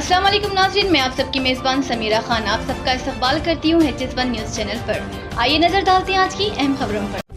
अस्सलाम वालेकुम नाज़रीन, मैं आप सबकी मेज़बान समीरा खान आप सबका इस्तकबाल करती हूँ HS1 न्यूज़ चैनल पर। आइए नजर डालते हैं आज की अहम खबरों पर।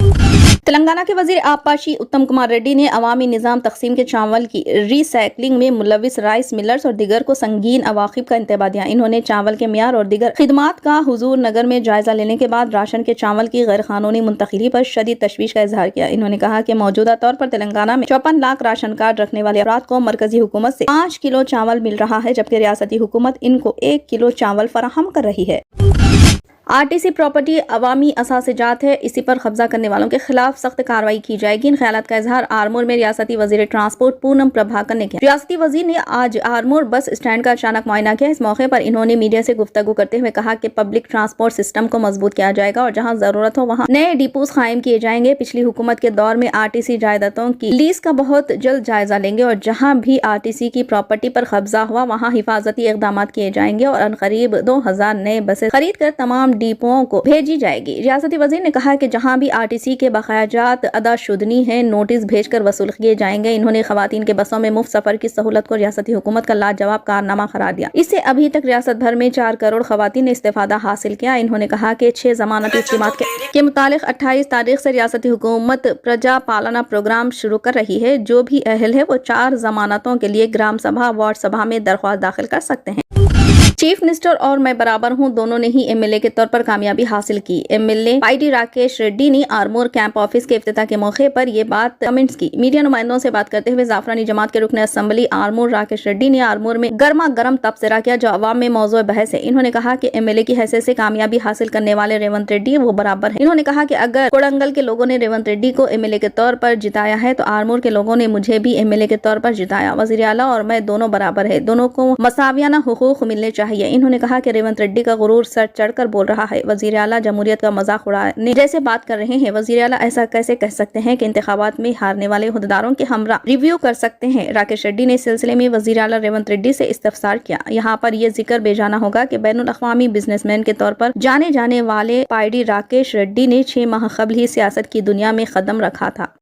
तेलंगाना के वजीर आबपाशी उत्तम कुमार रेड्डी ने अवामी निज़ाम तकसीम के चावल की रीसाइक्लिंग में मुलविस राइस मिलर्स और दीगर को संगीन अवाक़िब का इंतबा दिया। इन्होंने चावल के मियार और दीगर खिदमात का हुजूर नगर में जायजा लेने के बाद राशन के चावल की गैर कानूनी मुंतकिली पर शदीद तशवीश का इजहार किया। इन्होंने कहा कि मौजूदा तौर पर तेलंगाना में 54 लाख राशन कार्ड रखने वाले अफराद को मरकजी हुकूमत से 5 किलो चावल मिल रहा है, जबकि रियासती हुकूमत इनको 1 किलो चावल फराहम कर रही है। RTC प्रॉपर्टी अवामी असासिजात है, इसी पर कब्जा करने वालों के खिलाफ सख्त कार्रवाई की जाएगी। इन ख्यालात का इजहार आरमोर में रियासती वजीर ट्रांसपोर्ट पूनम प्रभाकर ने किया। रियासती वजीर ने आज आरमोर बस स्टैंड का अचानक मुआयना किया। इस मौके पर इन्होंने मीडिया से गुफ्तगू करते हुए कहा कि पब्लिक ट्रांसपोर्ट सिस्टम को मजबूत किया जाएगा और जहाँ जरूरत हो वहाँ नए डिपोज कायम किए जाएंगे। पिछली हुकूमत के दौर में RTC जायदादों की लीज का बहुत जल्द जायजा लेंगे और जहाँ भी RTC की प्रॉपर्टी पर कब्जा हुआ वहाँ हिफाजती इकदाम किए जाएंगे और अनकरीब 2000 नए बसें खरीद कर तमाम डिपोओं को भेजी जाएगी। रियासती वजीर ने कहा कि जहां भी RTC के बकायाजात अदाशुदनी है नोटिस भेजकर वसूल किए जाएंगे। इन्होंने खवातीन के बसों में मुफ्त सफर की सहूलत को रियासती हुकूमत का लाजवाब कारनामा करार दिया। इससे अभी तक रियासत भर में 4 करोड़ खवातीन ने इस्तेफादा हासिल किया। इन्होंने कहा कि 6 जमानती स्कीमात के मुतालिक 28 तारीख से रियासती हुकूमत प्रजा पालना प्रोग्राम शुरू कर रही है। जो भी अहल है वो 4 जमानतों के लिए ग्राम सभा वार्ड सभा में दरख्वास्त दाखिल कर सकते हैं। चीफ मिनिस्टर और मैं बराबर हूं दोनों ने ही MLA के तौर पर कामयाबी हासिल की। MLA पाईडी राकेश रेड्डी ने आरमोर कैंप ऑफिस के इफ्तिताह के मौके पर ये बात कमेंट्स की। मीडिया नुमाइंदों से बात करते हुए जाफरानी जमात के रुकन असम्बली आरमोर राकेश रेड्डी ने आरमोर में गर्मा गर्म तबसरा किया जो अवाम में मौजूद बहस है। इन्होंने कहा कि MLA की हैसियत से कामयाबी हासिल करने वाले रेवंत रेड्डी वो बराबर है। इन्होंने कहा कि अगर कोडंगल के लोगों ने रेवंत रेड्डी को MLA के तौर पर जिताया है तो आरमोर के लोगों ने मुझे भी MLA के तौर पर जिताया। वजीर आला और मैं दोनों बराबर है, दोनों को मसावियाना हुकूक मिलने चाहिए। इन्होंने कहा कि रेवंत रेड्डी का गुरूर सर चढ़कर बोल रहा है। वजीर आला जमहूरियत का मजाक उड़ाने जैसे बात कर रहे हैं। वजीर आला ऐसा कैसे कह सकते हैं कि इंतखाबात में हारने वाले हुद्देदारों के हमरा रिव्यू कर सकते हैं। राकेश रेड्डी ने इस सिलसिले में वजीर आला रेवंत रेड्डी से इस्तफसार किया। यहाँ पर यह जिक्र बेजाना होगा कि बैनुल अक़वामी बिजनेसमैन के तौर पर जाने जाने वाले पाईडी राकेश रेड्डी ने 6 माह कबल ही सियासत की दुनिया में कदम रखा था।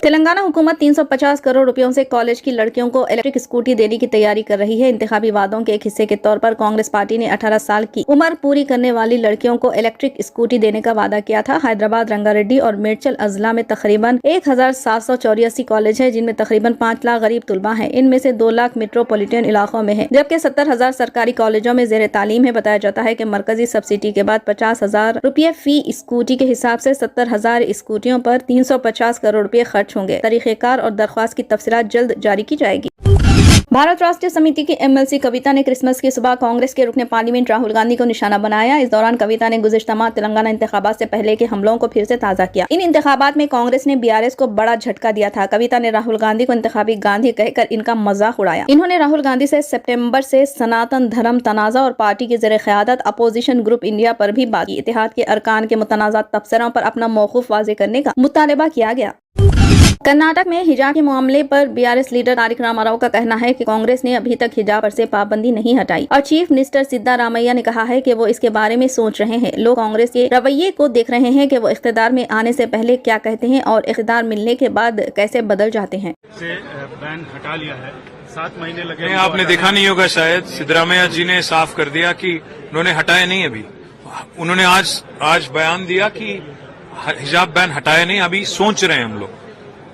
तेलंगाना हुकूमत 350 करोड़ रुपयों से कॉलेज की लड़कियों को इलेक्ट्रिक स्कूटी देने की तैयारी कर रही है। इंतखाबी वादों के एक हिस्से के तौर पर कांग्रेस पार्टी ने 18 साल की उम्र पूरी करने वाली लड़कियों को इलेक्ट्रिक स्कूटी देने का वादा किया था। हैदराबाद, रंगारेड्डी और मेडचल अजला में तकरीबन 1784 कॉलेज है, जिनमें तकरीबन 5 लाख गरीब तुलबा हैं। इनमें से 2 लाख मेट्रोपॉलिटन इलाकों में है, जबकि 70,000 सरकारी कॉलेजों में जेर तालीम है। बताया जाता है कि मरकजी सब्सिडी के बाद 50,000 रुपये फी स्कूटी के हिसाब से 70,000 स्कूटियों पर 350 करोड़ रुपए खर्च होंगे। तरीक़ेकार और दरख्वास्त की तफसीलात जल्द जारी की जाएगी। भारत राष्ट्रीय समिति की MLC कविता ने क्रिसमस की सुबह कांग्रेस के रुकने पार्लियामेंट राहुल गांधी को निशाना बनाया। इस दौरान कविता ने गुज़िश्ता माह तेलंगाना इंतखाबात से पहले के हमलों को फिर से ताज़ा किया। इन इंतखाबात में कांग्रेस ने BRS को बड़ा झटका दिया था। कविता ने राहुल गांधी को इंतखाबी गांधी कहकर इनका मजाक उड़ाया। इन्होंने राहुल गांधी से सितंबर से सनातन धर्म तनाज़ा और पार्टी की ज़ेर क़यादत अपोजिशन ग्रुप इंडिया पर भी बाकी इत्तेहाद के अरकान के मुतनाज़ा तबसरों पर अपना मौक़िफ़ वाज़ेह करने का मुतालबा किया गया। कर्नाटक में हिजाब के मामले पर BRS लीडर तारिक रामाराव का कहना है कि कांग्रेस ने अभी तक हिजाब पर से पाबंदी नहीं हटाई और चीफ मिनिस्टर सिद्धारामैया ने कहा है कि वो इसके बारे में सोच रहे हैं। लोग कांग्रेस के रवैये को देख रहे हैं कि वो इख्तिदार में आने से पहले क्या कहते हैं और इख्तिदार मिलने के बाद कैसे बदल जाते हैं। बैन हटा लिया है, 7 महीने लगे। आपने देखा नहीं होगा शायद, सिद्धारामैया जी ने साफ कर दिया कि उन्होंने हटाया नहीं। अभी उन्होंने आज बयान दिया कि हिजाब बैन हटाया नहीं, अभी सोच रहे हैं हम लोग।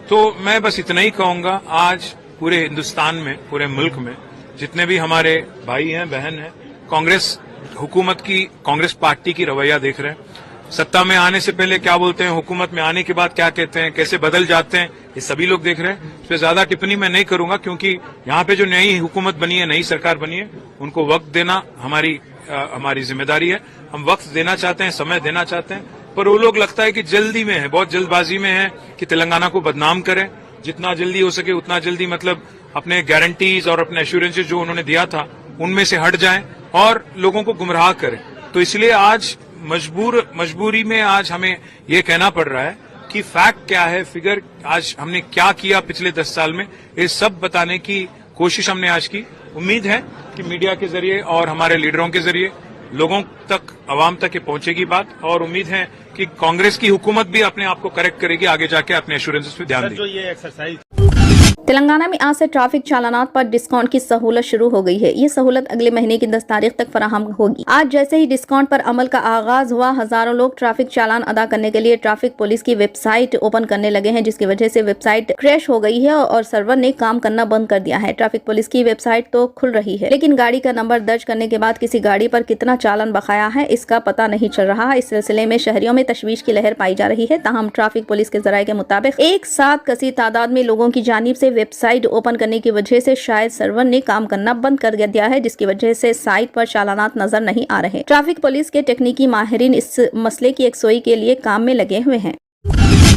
तो मैं बस इतना ही कहूंगा, आज पूरे हिंदुस्तान में, पूरे मुल्क में जितने भी हमारे भाई हैं, बहन हैं, कांग्रेस हुकूमत की, कांग्रेस पार्टी की रवैया देख रहे हैं। सत्ता में आने से पहले क्या बोलते हैं, हुकूमत में आने के बाद क्या कहते हैं, कैसे बदल जाते हैं, ये सभी लोग देख रहे हैं। इस पर ज्यादा टिप्पणी मैं नहीं करूंगा, क्योंकि यहाँ पे जो नई हुकूमत बनी है, नई सरकार बनी है, उनको वक्त देना हमारी जिम्मेदारी है। हम वक्त देना चाहते हैं, समय देना चाहते हैं, पर वो लोग लगता है कि जल्दी में है, बहुत जल्दबाजी में है कि तेलंगाना को बदनाम करें। जितना जल्दी हो सके उतना जल्दी, मतलब अपने गारंटीज और अपने एश्योरेंसेज जो उन्होंने दिया था उनमें से हट जाएं और लोगों को गुमराह करें। तो इसलिए आज मजबूरी में आज हमें ये कहना पड़ रहा है कि फैक्ट क्या है, फिगर आज हमने क्या किया पिछले 10 साल में, ये सब बताने की कोशिश हमने आज की। उम्मीद है कि मीडिया के जरिए और हमारे लीडरों के जरिए लोगों तक, अवाम तक ये पहुंचेगी बात, और उम्मीद है कि कांग्रेस की हुकूमत भी अपने आप को करेक्ट करेगी, आगे जाके अपने एश्योरेंसेस पे ध्यान देगी। जो ये एक्सरसाइज तेलंगाना में आज से ट्रैफिक चालानात पर डिस्काउंट की सहूलत शुरू हो गई है। ये सहूलत अगले महीने की 10 तारीख तक फराहम होगी। आज जैसे ही डिस्काउंट पर अमल का आगाज हुआ, हजारों लोग ट्रैफिक चालान अदा करने के लिए ट्रैफिक पुलिस की वेबसाइट ओपन करने लगे हैं, जिसकी वजह से वेबसाइट क्रैश हो गई है और सर्वर ने काम करना बंद कर दिया है। ट्रैफिक पुलिस की वेबसाइट तो खुल रही है, लेकिन गाड़ी का नंबर दर्ज करने के बाद किसी गाड़ी पर कितना चालान बकाया है इसका पता नहीं चल रहा। इस सिलसिले में शहरियों में तशवीश की लहर पाई जा रही है। ताहम ट्रैफिक पुलिस के जराये के मुताबिक एक साथ कसी तादाद में लोगों की जानिब से वेबसाइट ओपन करने की वजह से शायद सर्वर ने काम करना बंद कर दिया है, जिसकी वजह से साइट पर चालानात नजर नहीं आ रहे। ट्रैफिक पुलिस के तकनीकी माहिरीन इस मसले की यकसोई के लिए काम में लगे हुए हैं।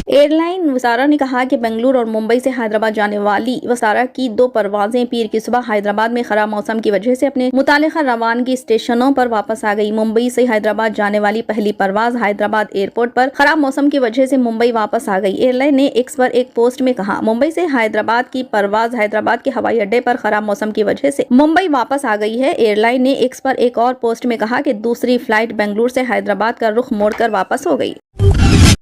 एयरलाइन वसारा ने कहा कि बेंगलुरु और मुंबई से हैदराबाद जाने वाली वसारा की 2 परवाजें पीर की सुबह हैदराबाद में खराब मौसम की वजह से अपने मुतालिका रवानगी स्टेशनों पर वापस आ गई। मुंबई से हैदराबाद जाने वाली पहली परवाज हैदराबाद एयरपोर्ट पर खराब मौसम की वजह से मुंबई वापस आ गई। एयरलाइन ने एक्स पर एक पोस्ट में कहा, मुंबई से हैदराबाद की परवाज हैदराबाद के हवाई अड्डे पर खराब मौसम की वजह से मुंबई वापस आ गई है। एयरलाइन ने एक्स पर एक और पोस्ट में कहा कि दूसरी फ्लाइट बेंगलुरु से हैदराबाद का रुख मोड़कर वापस हो गई।